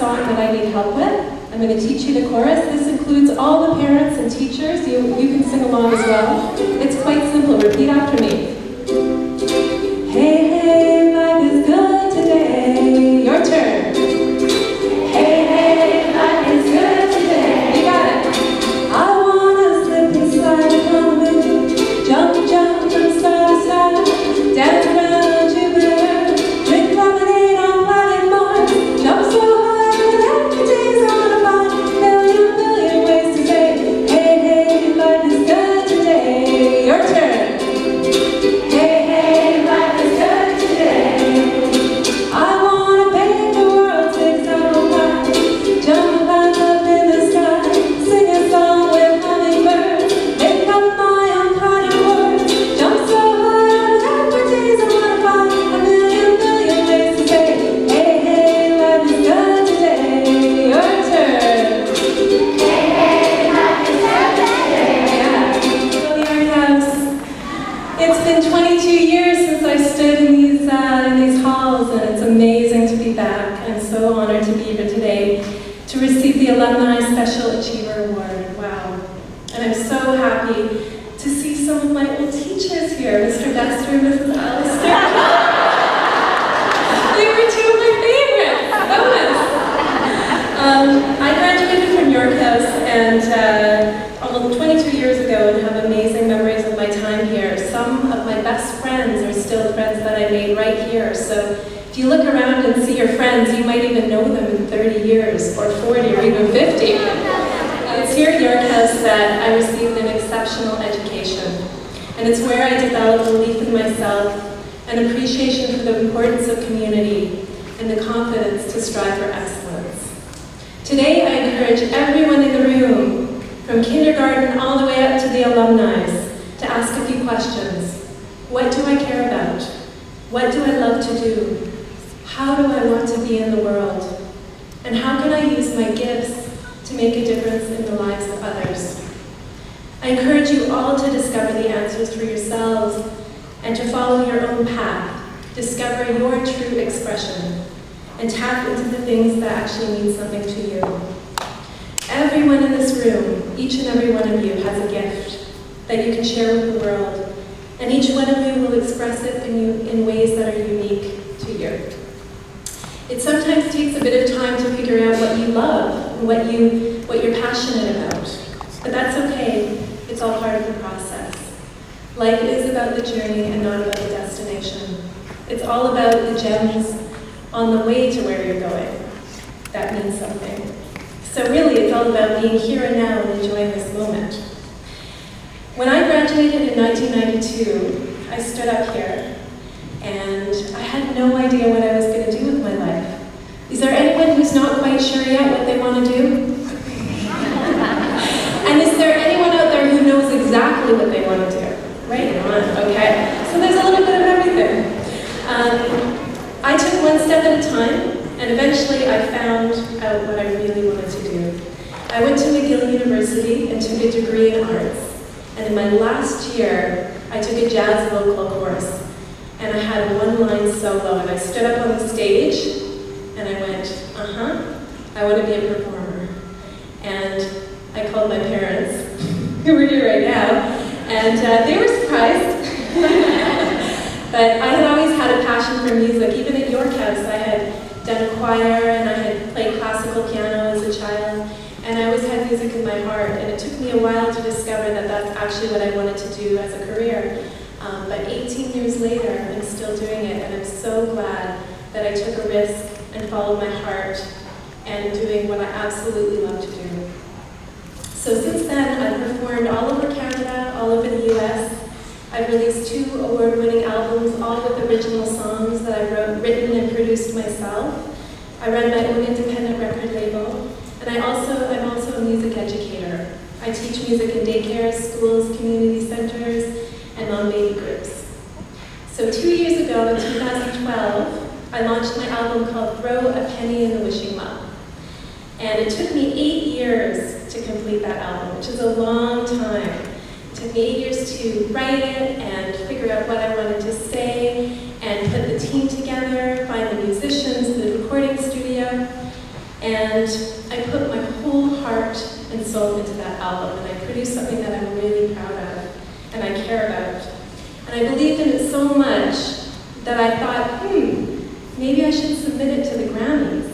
song that I need help with. I'm going to teach you the chorus. This includes all the parents and teachers. You can sing along as well. It's quite simple. Repeat after me. Hey, hey, life is good today. Your turn. Hey, hey, life is good today. You got it. I wanna slip and slide from the moon. Jump, jump, jump, side to side. Dance around Jupiter. Drink lemonade on planet Mars. Jump so high that every day's on a bar. Million ways to say, hey, hey, life is good today. Your turn. Hey, hey, life is good today. I wanna paint the world 6,000 miles. Jump high up in the sky. Sing a song with hummingbirds. Make up my own kind of words. Jump so high that every day's on a bar. A million ways to say, hey, hey, life is good today. Your turn. Hey, hey, life is good today. Yeah. Go to your house. It's been 22 years since I stood in these halls, and it's amazing to be back. I'm so honored to be here today to receive the Alumnae Special Achiever Award. Wow. And I'm so happy to see some of my old teachers here, Mr. Dexter and Mrs. Alistair. They were two of my favorites. I graduated from York House and almost 22 years ago and have amazing memories of my time here. Some of my best friends are still friends that I made right here. So if you look around and see your friends, you might even know them in 30 years or 40 or even 50. It's here at York House that I received an exceptional education. And it's where I developed belief in myself, an appreciation for the importance of community, and the confidence to strive for excellence. Today, I encourage everyone in the room, from kindergarten all the way up to the alumni, to ask a few questions. What do I care about? What do I love to do? How do I want to be in the world? And how can I use my gifts to make a difference in the lives of others? I encourage you all to discover the answers for yourselves and to follow your own path, discover your true expression, and tap into the things that actually mean something to you. Everyone in this room, each and every one of you, has a gift that you can share with the world, and each one of you will express it in ways that are unique to you. It sometimes takes a bit of time to figure out what you love and what you're passionate about, but that's okay. It's all part of the process. Life is about the journey and not about the destination. It's all about the gems on the way to where you're going. That means something. So really, it's all about being here and now and enjoying this moment. When I graduated in 1992, I stood up here, and I had no idea what I was going to do with my life. Is there anyone who's not quite sure yet what they want to do? And is there anyone out there who knows exactly what they want to do? Right on, okay. So there's a little bit of everything. I took one step at a time, and eventually I found out what I really wanted to do. I went to McGill University and took a degree in arts. And in my last year, I took a jazz vocal course. And I had a one-line solo, and I stood up on the stage, and I went, I want to be a performer. And I called my parents, who are here right now, and they were surprised. But I had always had a passion for music. Even at York House, I had done a choir, and I had played classical piano as a child, and I always had music in my heart. And it took me a while to discover that that's actually what I wanted to do as a career. But 18 years later, I'm still doing it, and I'm so glad that I took a risk and followed my heart and doing what I absolutely love to do. So since then, I've performed all over Canada, all over the US. I've released 2 award-winning albums, all with original songs that I've written and produced myself. I run my own independent record label, and I'm also a music educator. I teach music in daycares, schools, community centers, and on baby groups. So 2 years ago, in 2012, I launched my album called Throw a Penny in the Wishing Well. And it took me 8 years to complete that album, which is a long time. It took me 8 years to write it and figure out what I wanted to say and put the team together, find the musicians, the recording studio. And And I put my whole heart and soul into that album, and I produced something that I'm really proud of and I care about. And I believed in it so much that I thought, maybe I should submit it to the Grammys,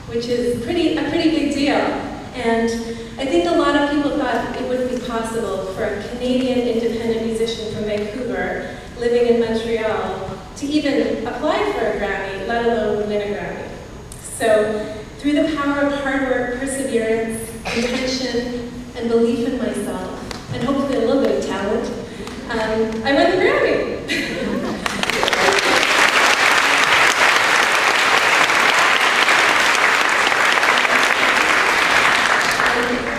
which is a pretty big deal. And I think a lot of people thought it wouldn't be possible for a Canadian independent musician from Vancouver living in Montreal to even apply for a Grammy, let alone win a Grammy. So through the power of hard work, perseverance, intention, and belief in myself, and hopefully a little bit of talent, I won the Grammy.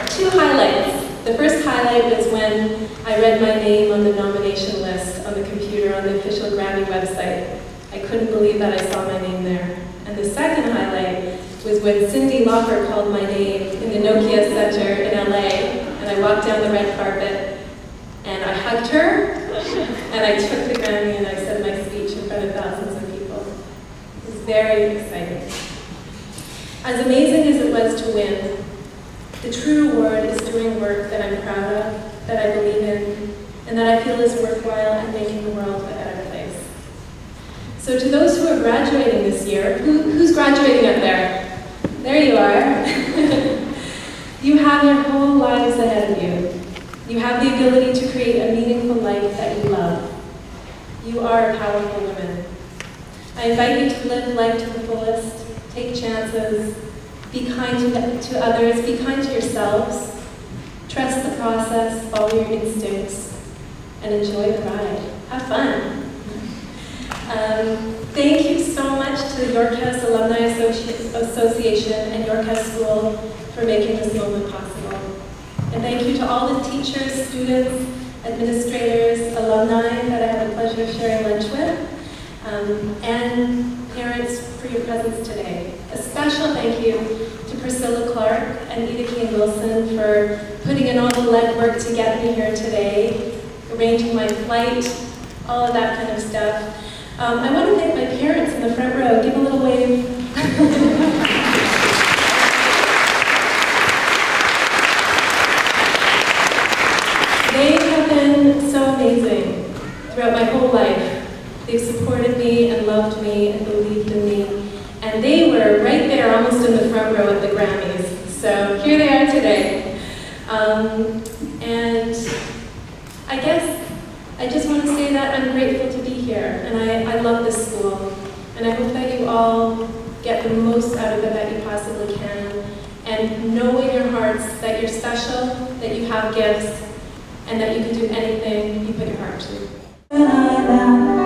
Two highlights. The first highlight was when I read my name on the nomination list on the computer on the official Grammy website. I couldn't believe that I saw my name there. And the second highlight was when Cyndi Lauper called my name in the Nokia Center in LA, and I walked down the red carpet, and I hugged her, and I took the Grammy and I said my speech in front of thousands of people. It was very exciting. As amazing as it was to win, the true reward is doing work that I'm proud of, that I believe in, and that I feel is worthwhile and making the world a better place. So to those who are graduating this year, who's graduating up there? There you are. You have your whole lives ahead of you. You have the ability to create a meaningful life that you love. You are a powerful woman. I invite you to live life to the fullest, take chances, be kind to others, be kind to yourselves, trust the process, follow your instincts, and enjoy the ride. Have fun. Thank you so much to the York House Alumnae Association and York House School for making this moment possible. And thank you to all the teachers, students, administrators, alumni that I had the pleasure of sharing lunch with, and parents for your presence today. A special thank you to Priscilla Clark and Edith King Wilson for putting in all the legwork to get me here today, arranging my flight, all of that kind of stuff. I want to thank my parents in the front row. Give a little wave. They have been so amazing throughout my whole life. They've supported me and loved me and believed in me. And they were right there, almost in the front row at the Grammys. So here they are today. And I guess I just want to say that I'm grateful to be here, and I love this school, and I hope that you all get the most out of it that you possibly can, and know in your hearts that you're special, that you have gifts, and that you can do anything you put your heart to.